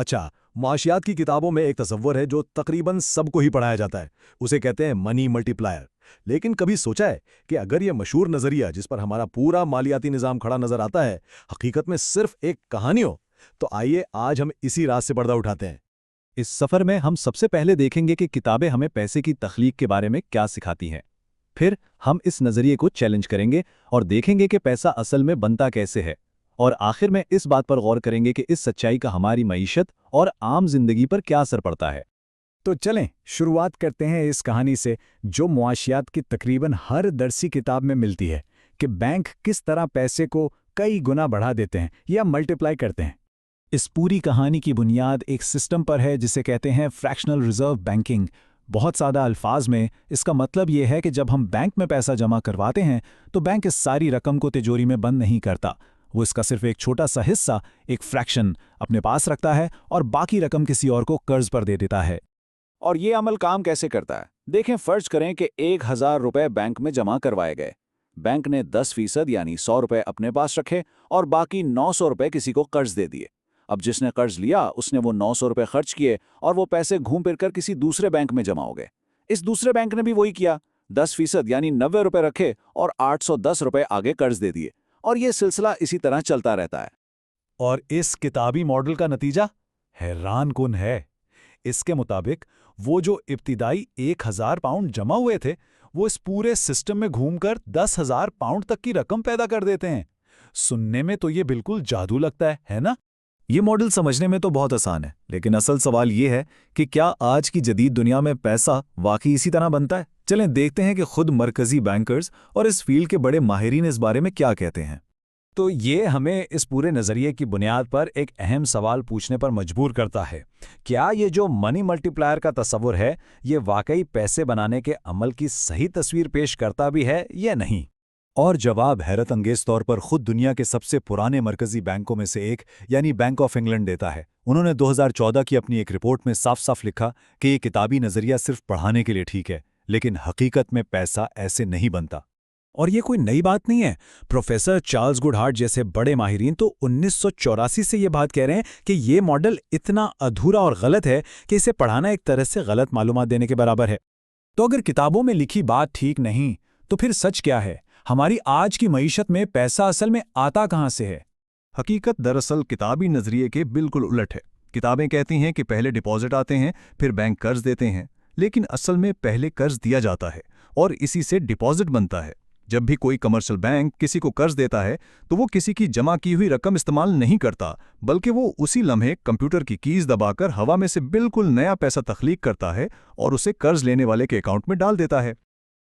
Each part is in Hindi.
अच्छा, माशियात की किताबों में एक तसव्वुर है जो तकरीबन सबको ही पढ़ाया जाता है। उसे कहते हैं मनी मल्टीप्लायर। लेकिन कभी सोचा है कि अगर यह मशहूर नजरिया जिस पर हमारा पूरा मालियाती निजाम खड़ा नजर आता है, हकीकत में सिर्फ एक कहानी हो? तो आइए आज हम इसी राज से पर्दा उठाते हैं। इस सफर में हम सबसे पहले देखेंगे कि किताबें हमें पैसे की तख्लीक के बारे में क्या सिखाती हैं। फिर हम इस नज़रिए को चैलेंज करेंगे और देखेंगे कि पैसा असल में बनता कैसे है। और आखिर में इस बात पर गौर करेंगे कि इस सच्चाई का हमारी मईशत और आम जिंदगी पर क्या असर पड़ता है। तो चलें शुरुआत करते हैं इस कहानी से जो मुआशियात की तकरीबन हर दरसी किताब में मिलती है कि बैंक किस तरह पैसे को कई गुना बढ़ा देते हैं या मल्टीप्लाई करते हैं। इस पूरी कहानी की बुनियाद एक सिस्टम पर है जिसे कहते हैं फ्रैक्शनल रिजर्व बैंकिंग। बहुत सादा अल्फाज में इसका मतलब ये है कि जब हम बैंक में पैसा जमा करवाते हैं तो बैंक इस सारी रकम को तिजोरी में बंद नहीं करता। वो इसका सिर्फ एक छोटा सा हिस्सा, एक फ्रैक्शन, अपने पास रखता है और बाकी रकम किसी और को कर्ज पर दे देता है। और ये अमल काम कैसे करता है? देखें, फर्ज करें कि 1000 रुपए बैंक में जमा करवाए गए। बैंक ने 10% यानी 100 रुपए अपने पास रखे और बाकी 900 रुपए किसी को कर्ज दे दिए। अब जिसने कर्ज लिया उसने वो 900 रुपए खर्च किए और वो पैसे घूम फिर कर किसी दूसरे बैंक में जमा हो गए। इस दूसरे बैंक ने भी वही किया, 10% यानी 90 रुपए रखे और 810 रुपए आगे कर्ज दे दिए। और ये सिलसिला इसी तरह चलता रहता है। और इस किताबी मॉडल का नतीजा हैरान कुन है। इसके मुताबिक वो जो इब्तिदाई 1000 पाउंड जमा हुए थे वो इस पूरे सिस्टम में घूमकर 10,000 पाउंड तक की रकम पैदा कर देते हैं। सुनने में तो ये बिल्कुल जादू लगता है ना? ये मॉडल समझने में तो बहुत आसान है, लेकिन असल सवाल ये है कि क्या आज की जदीद दुनिया में पैसा वाकई इसी तरह बनता है? चलें देखते हैं कि खुद मरकजी बैंकर्स और इस फील्ड के बड़े माहिरीन इस बारे में क्या कहते हैं। तो ये हमें इस पूरे नज़रिए की बुनियाद पर एक अहम सवाल पूछने पर मजबूर करता है। क्या ये जो मनी मल्टीप्लायर का तस्वुर है ये वाकई पैसे बनाने के अमल की सही तस्वीर पेश करता भी है या नहीं? और जवाब हैरत अंगेज तौर पर खुद दुनिया के सबसे पुराने मरकजी बैंकों में से एक यानी बैंक ऑफ इंग्लैंड देता है। उन्होंने 2014 की अपनी एक रिपोर्ट में साफ साफ लिखा कि ये किताबी नज़रिया सिर्फ पढ़ाने के लिए ठीक है, लेकिन हकीकत में पैसा ऐसे नहीं बनता। और ये कोई नई बात नहीं है। प्रोफेसर चार्ल्स गुडहार्ट जैसे बड़े माहिरीन तो 1984 से ये बात कह रहे हैं कि ये मॉडल इतना अधूरा और गलत है कि इसे पढ़ाना एक तरह से गलत मालूमात देने के बराबर है। तो अगर किताबों में लिखी बात ठीक नहीं तो फिर सच क्या है? हमारी आज की मईशत में पैसा असल में आता कहाँ से है? हकीकत दरअसल किताबी नज़रिए के बिल्कुल उलट है। किताबें कहती हैं कि पहले डिपॉजिट आते हैं, फिर बैंक कर्ज देते हैं, लेकिन असल में पहले कर्ज दिया जाता है और इसी से डिपॉजिट बनता है। जब भी कोई कमर्शियल बैंक किसी को कर्ज देता है तो वो किसी की जमा की हुई रकम इस्तेमाल नहीं करता, बल्कि वो उसी लम्हे कंप्यूटर की कीज दबाकर हवा में से बिल्कुल नया पैसा तख्लीक करता है और उसे कर्ज लेने वाले के अकाउंट में डाल देता है।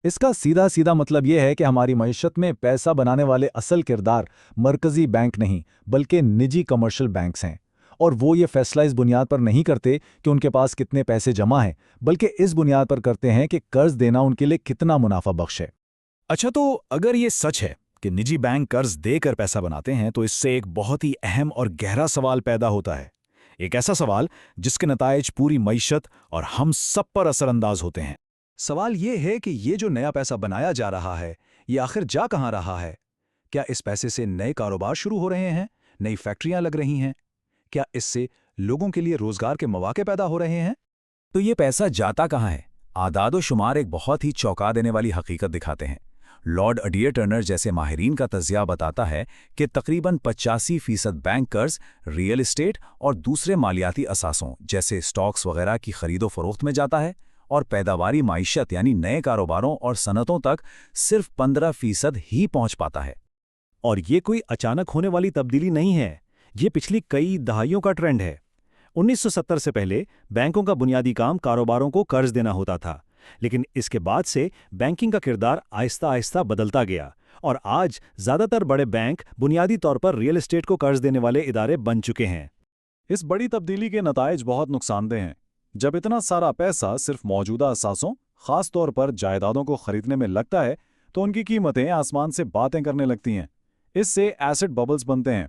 इसका सीधा सीधा मतलब यह है कि हमारी मईशत में पैसा बनाने वाले असल किरदार मरकजी बैंक नहीं बल्कि निजी कमर्शियल बैंक्स हैं। और वो ये फैसला इस बुनियाद पर नहीं करते कि उनके पास कितने पैसे जमा हैं, बल्कि इस बुनियाद पर करते हैं कि कर्ज देना उनके लिए कितना मुनाफा बख्श है। अच्छा, तो अगर ये सच है कि निजी बैंक कर्ज देकर पैसा बनाते हैं तो इससे एक बहुत ही अहम और गहरा सवाल पैदा होता है। एक ऐसा सवाल जिसके नतायज पूरी मईशत और हम सब पर असरअंदाज होते हैं। सवाल ये है कि ये जो नया पैसा बनाया जा रहा है ये आखिर जा कहाँ रहा है? क्या इस पैसे से नए कारोबार शुरू हो रहे हैं, नई फैक्ट्रियां लग रही हैं? क्या इससे लोगों के लिए रोजगार के मौके पैदा हो रहे हैं? तो ये पैसा जाता कहाँ है? आदादो शुमार एक बहुत ही चौंका देने वाली हकीकत दिखाते हैं। लॉर्ड अडियर टर्नर जैसे माहिरीन का तज्जिया बताता है कि तकरीबन 85% बैंक कर्ज रियल एस्टेट और दूसरे मालियाती असासों जैसे स्टॉक्स वगैरह की खरीदो फरोख्त में जाता है और पैदावारी माइशत यानी नए कारोबारों और सनतों तक सिर्फ 15% ही पहुंच पाता है। और ये कोई अचानक होने वाली तब्दीली नहीं है, ये पिछली कई दहाइयों का ट्रेंड है। 1970 से पहले बैंकों का बुनियादी काम कारोबारों को कर्ज देना होता था, लेकिन इसके बाद से बैंकिंग का किरदार आहिस्ता आहिस्ता बदलता गया और आज ज़्यादातर बड़े बैंक बुनियादी तौर पर रियल एस्टेट को कर्ज देने वाले इदारे बन चुके हैं। इस बड़ी तब्दीली के नतायज बहुत नुकसानदेह हैं। जब इतना सारा पैसा सिर्फ मौजूदा असासों, खास तौर पर जायदादों को खरीदने में लगता है तो उनकी कीमतें आसमान से बातें करने लगती हैं। इससे एसेट बबल्स बनते हैं।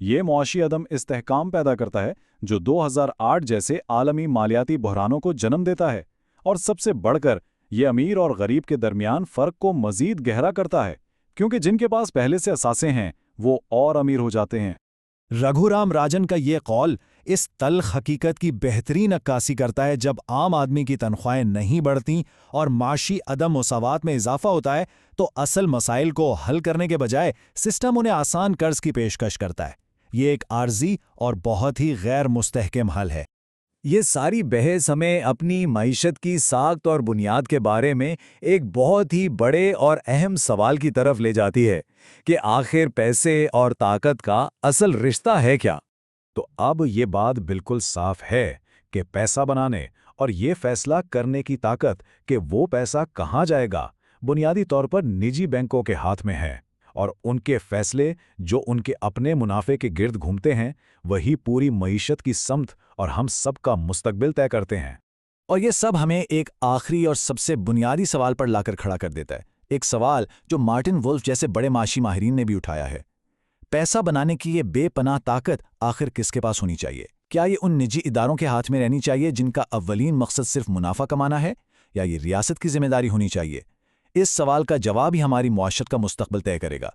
ये मुआशी अदम इस्तेहकाम पैदा करता है जो 2008 जैसे आलमी मालियाती बहरानों को जन्म देता है और सबसे बढ़कर ये अमीर और गरीब के दरमियान फ़र्क को मज़ीद गहरा करता है, क्योंकि जिनके पास पहले से असासे हैं वो और अमीर हो जाते हैं। रघुराम राजन का ये कौल इस तल्ख हकीकत की बेहतरीन अक्कासी करता है जब आम आदमी की तनख्वाहें नहीं बढ़ती और माशी अदम मुसावात में इजाफा होता है तो असल मसाइल को हल करने के बजाय सिस्टम उन्हें आसान कर्ज की पेशकश करता है। ये एक आर्जी और बहुत ही गैर मुस्तहकम हल है। ये सारी बहस हमें अपनी मईशत की साख्त और बुनियाद के बारे में एक बहुत ही बड़े और अहम सवाल की तरफ ले जाती है कि आखिर पैसे और ताकत का असल रिश्ता है क्या। तो अब ये बात बिल्कुल साफ है कि पैसा बनाने और ये फैसला करने की ताकत कि वो पैसा कहाँ जाएगा बुनियादी तौर पर निजी बैंकों के हाथ में है, और उनके फैसले जो उनके अपने मुनाफे के गिर्द घूमते हैं वही पूरी मईशत की समत और हम सब का मुस्तकबिल तय करते हैं। और ये सब हमें एक आखिरी और सबसे बुनियादी सवाल पर लाकर खड़ा कर देता है, एक सवाल जो मार्टिन वुल्फ जैसे बड़े माशी माहिरीन ने भी उठाया है। पैसा बनाने की ये बेपनाह ताकत आखिर किसके पास होनी चाहिए? क्या ये उन निजी इदारों के हाथ में रहनी चाहिए जिनका अव्वलीन मकसद सिर्फ मुनाफा कमाना है, या ये रियासत की जिम्मेदारी होनी चाहिए? इस सवाल का जवाब ही हमारी मुआशरत का मुस्तकबिल तय करेगा।